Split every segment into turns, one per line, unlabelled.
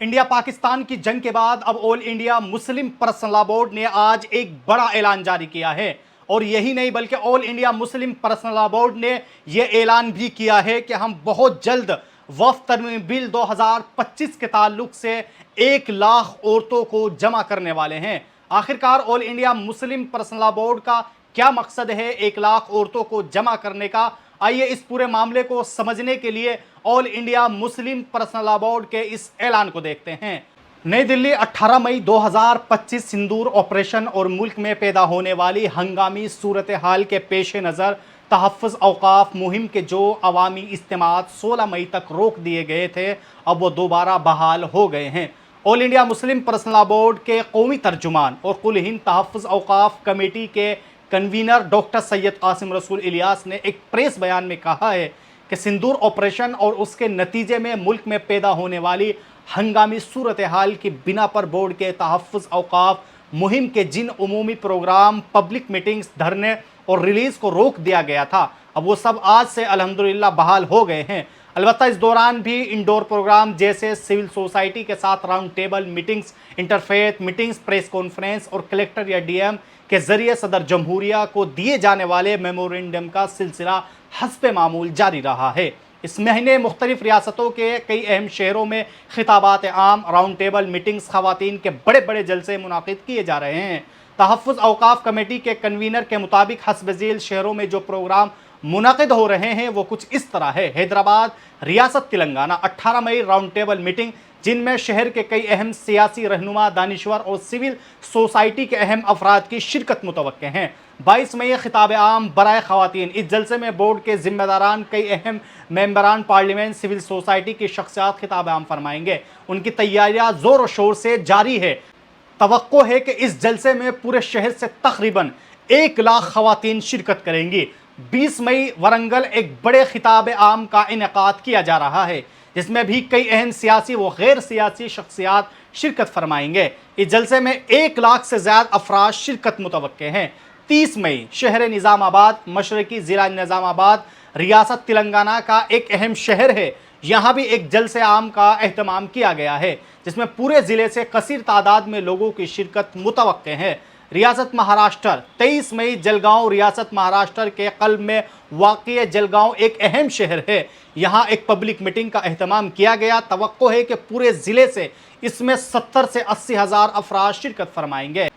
India Pakistan की जंग के बाद अब all India Muslim personal law board ने आज एक बड़ा ऐलान जारी किया है। और यही नहीं बल्कि all India Muslim personal law board ने यह ऐलान भी किया है कि हम बहुत जल्द वक्फ तरमीम बिल 2025 के ताल्लुक से 1 लाख औरतों को जमा करने वाले हैं। आखिरकार all India Muslim personal law board का क्या मकसद है 1 लाख औरतों को जमा करने का? आइए इस पूरे मामले को समझने के लिए all India Muslim personal law board के इस ऐलान को देखते हैं। नई दिल्ली 18 मई 2025 सिंदूर ऑपरेशन और मुल्क में पैदा होने वाली हंगामी सूरत हाल के पेश नज़र तहफ़्फ़ुज़ औक़ाफ़ मुहिम के जो अवामी इज्तिमात 16 मई तक रोक दिए गए थे, अब वो दोबारा बहाल हो गए हैं। All India Muslim personal law board के कौमी तर्जुमान और कुल हिंद तहफ़्फ़ुज़ औक़ाफ़ कमेटी के कन्वीनर डॉक्टर सैयद कासिम रसूल इलियास ने एक प्रेस बयान में कहा है कि सिंदूर ऑपरेशन और उसके नतीजे में मुल्क में पैदा होने वाली हंगामी सूरत हाल की बिना पर बोर्ड के तहफ़्फ़ुज़ औक़ाफ़ मुहिम के जिन उमूमी प्रोग्राम, पब्लिक मीटिंग्स, धरने और रिलीज़ को रोक दिया गया था, अब वो सब आज से अल्हम्दुलिल्लाह बहाल हो गए हैं। अलबत्ता इस दौरान भी इंडोर प्रोग्राम जैसे सिविल सोसाइटी के साथ round table meetings, interfaith meetings, press conference और कलेक्टर या डीएम के ज़रिए सदर जमहूरिया को दिए जाने वाले मेमोरेंडम का सिलसिला हस्ब मामूल जारी रहा है। इस महीने मुख्तलिफ रियासतों के कई अहम शहरों में खिताबात आम, राउंड टेबल मीटिंग्स, ख़वातीन के बड़े बड़े जलसे मुनाकिद किए जा रहे हैं। तहफ़्फ़ुज़ औक़ाफ़ कमेटी के कन्वीनर के मुताबिक हस्ब झील शहरों में जो प्रोग्राम मुनाकिद हो रहे हैं वो कुछ इस तरह है। हैदराबाद, रियासत तेलंगाना 18 मई राउंड टेबल मीटिंग, जिनमें शहर के कई अहम सियासी रहनुमा, दानिश्वर और सिविल सोसाइटी के अहम अफराद की शिरकत मुतवक्के हैं। 22 मई खिताब आम बराए ख़वातीन, इस जलसे में बोर्ड के ज़िम्मेदारान, कई अहम मेंबरान पार्लियामेंट, सिविल सोसाइटी की शख्सियात खिताब आम फरमाएंगे। उनकी तैयारियां ज़ोर और शोर से जारी है। तवक्को है कि इस जलसे में पूरे शहर से तकरीबन 1 लाख ख़वातीन शिरकत करेंगी। 20 मई वरंगल एक बड़े खिताब आम का इनेकाद किया जा रहा है, जिसमें भी कई अहम सियासी व गैर सियासी शख्सियात शिरकत फरमाएंगे। इस जलसे में 1 लाख से ज़्यादा अफराद शिरकत मुतवक्के हैं। 30 मई शहर निज़ामाबाद, मशरकी ज़िला निज़ामाबाद, रियासत तेलंगाना का एक अहम शहर है, यहाँ भी एक जलसे आम का एहतमाम किया गया है, जिसमें पूरे ज़िले से कसीर तादाद में लोगों की शिरकत मुतवक्के है। रियासत महाराष्ट्र 23 मई जलगांव, रियासत महाराष्ट्र के क़ल्ब में वाक़िअ जलगांव एक अहम शहर है, यहाँ एक पब्लिक मीटिंग का एहतमाम किया गया। तवक्को है कि पूरे ज़िले से इसमें 70 से 80 हज़ार अफराद शिरकत फरमाएंगे।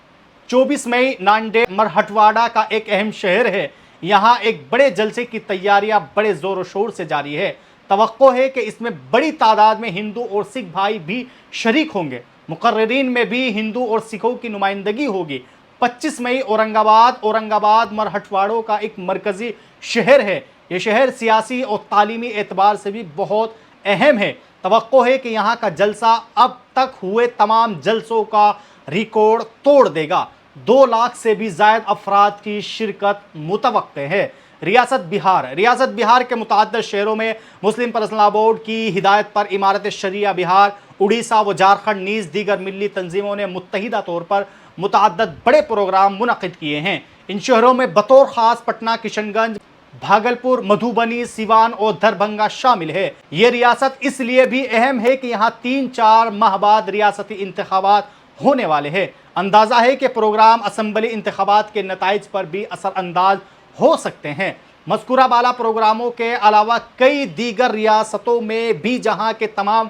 24 मई नांदेड़ मरहटवाड़ा का एक अहम शहर है, यहाँ एक बड़े जलसे की तैयारियां बड़े ज़ोर शोर से जारी है। तवक्को है कि इसमें बड़ी तादाद में हिंदू और सिख भाई भी शरीक होंगे। मुकर्रिरीन में भी हिंदू और सिखों की नुमाइंदगी होगी। 25 मई औरंगाबाद मरहटवाड़ों का एक मरकज़ी शहर है, ये शहर सियासी और तालीमी एतबार से भी बहुत अहम है। तवक्को है कि यहाँ का जलसा अब तक हुए तमाम जलसों का रिकॉर्ड तोड़ देगा। 2 लाख से भी ज़ायद अफराद की शिरकत मुतवक्के है। रियासत बिहार के मुतअद्दिद शहरों में मुस्लिम पर्सनल लॉ बोर्ड की हिदायत पर इमारत शरिया बिहार, उड़ीसा व झारखंड नीज़ दीगर मिली तंजीमों ने मुत्तहिदा तौर पर मुतअद्दिद बड़े प्रोग्राम मुनक़िद किए हैं। इन शहरों में बतौर ख़ास पटना, किशनगंज, भागलपुर, मधुबनी, सिवान और दरभंगा शामिल है। ये रियासत इसलिए भी अहम है कि यहाँ 3-4 माह बाद रियासती इंतखाबात होने वाले हैं। अंदाज़ा है कि प्रोग्राम असम्बली इंतखाबात के नताइज पर भी असरअंदाज हो सकते हैं। मज़कूरा बाला प्रोग्रामों के अलावा कई दीगर रियासतों में भी जहाँ के तमाम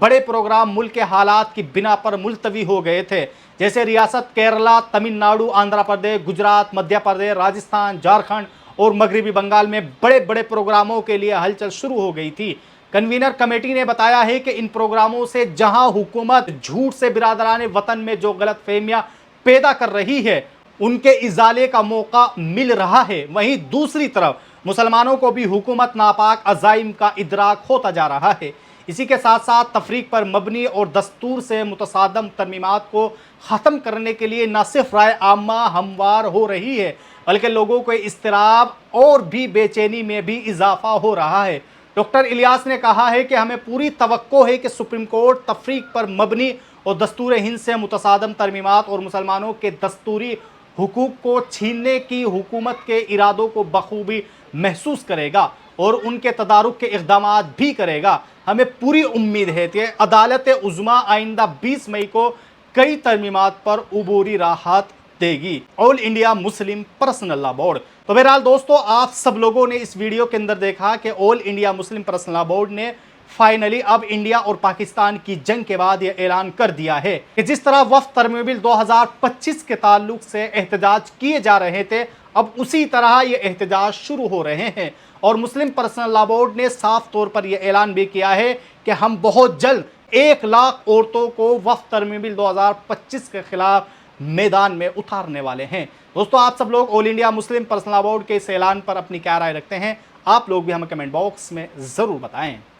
बड़े प्रोग्राम मुल्क के हालात की बिना पर मुलतवी हो गए थे, जैसे रियासत केरला, तमिलनाडु, आंध्र प्रदेश, गुजरात, मध्य प्रदेश, राजस्थान, झारखंड और मगरबी बंगाल में बड़े बड़े प्रोग्रामों के लिए हलचल शुरू हो गई थी। कन्वीनर कमेटी ने बताया है कि इन प्रोग्रामों से जहां हुकूमत झूठ से बिरादरान वतन में जो गलत फहमियाँ पैदा कर रही है, उनके इजाले का मौका मिल रहा है, वहीं दूसरी तरफ मुसलमानों को भी हुकूमत नापाक अज़ाइम का इदराक होता जा रहा है। इसी के साथ साथ तफरीक पर मबनी और दस्तूर से मुतसादम तरमीमात को ख़त्म करने के लिए न सिर्फ राय आमा हमवार हो रही है, बल्कि लोगों को इज़्तिराब और भी बेचैनी में भी इजाफा हो रहा है। डॉक्टर इलियास ने कहा है कि हमें पूरी तवक्को है कि सुप्रीम कोर्ट तफरीक पर मबनी और दस्तूर हिंद से मुतसादम तरमीमात और मुसलमानों के दस्तूरी हुकूक को छीनने की हुकूमत के इरादों को बखूबी महसूस करेगा और उनके तदारुक के इक़दामात भी करेगा। हमें पूरी उम्मीद है कि अदालत उज़्मा आइंदा 20 मई को कई तरमीमात पर उबूरी राहत देगी। All India Muslim personal law board. तो बहरहाल दोस्तों, आप सब लोगों ने इस वीडियो के अंदर देखा कि all India Muslim personal law board ने फाइनली अब इंडिया और पाकिस्तान की जंग के बाद यह ऐलान कर दिया है कि जिस तरह वफ़द तरमीम बिल 2025 के ताल्लुक से एहतजाज किए जा रहे थे, अब उसी तरह ये एहतजाज शुरू हो रहे हैं। और मुस्लिम पर्सनल लॉ बोर्ड ने साफ तौर पर यह ऐलान भी किया है कि हम बहुत जल्द 1 लाख औरतों को वफ़द तरमीम बिल 2025 के खिलाफ मैदान में उतारने वाले हैं। दोस्तों, आप सब लोग all India Muslim personal law board के इस ऐलान पर अपनी क्या राय रखते हैं? आप लोग भी हमें कमेंट बॉक्स में ज़रूर बताएं।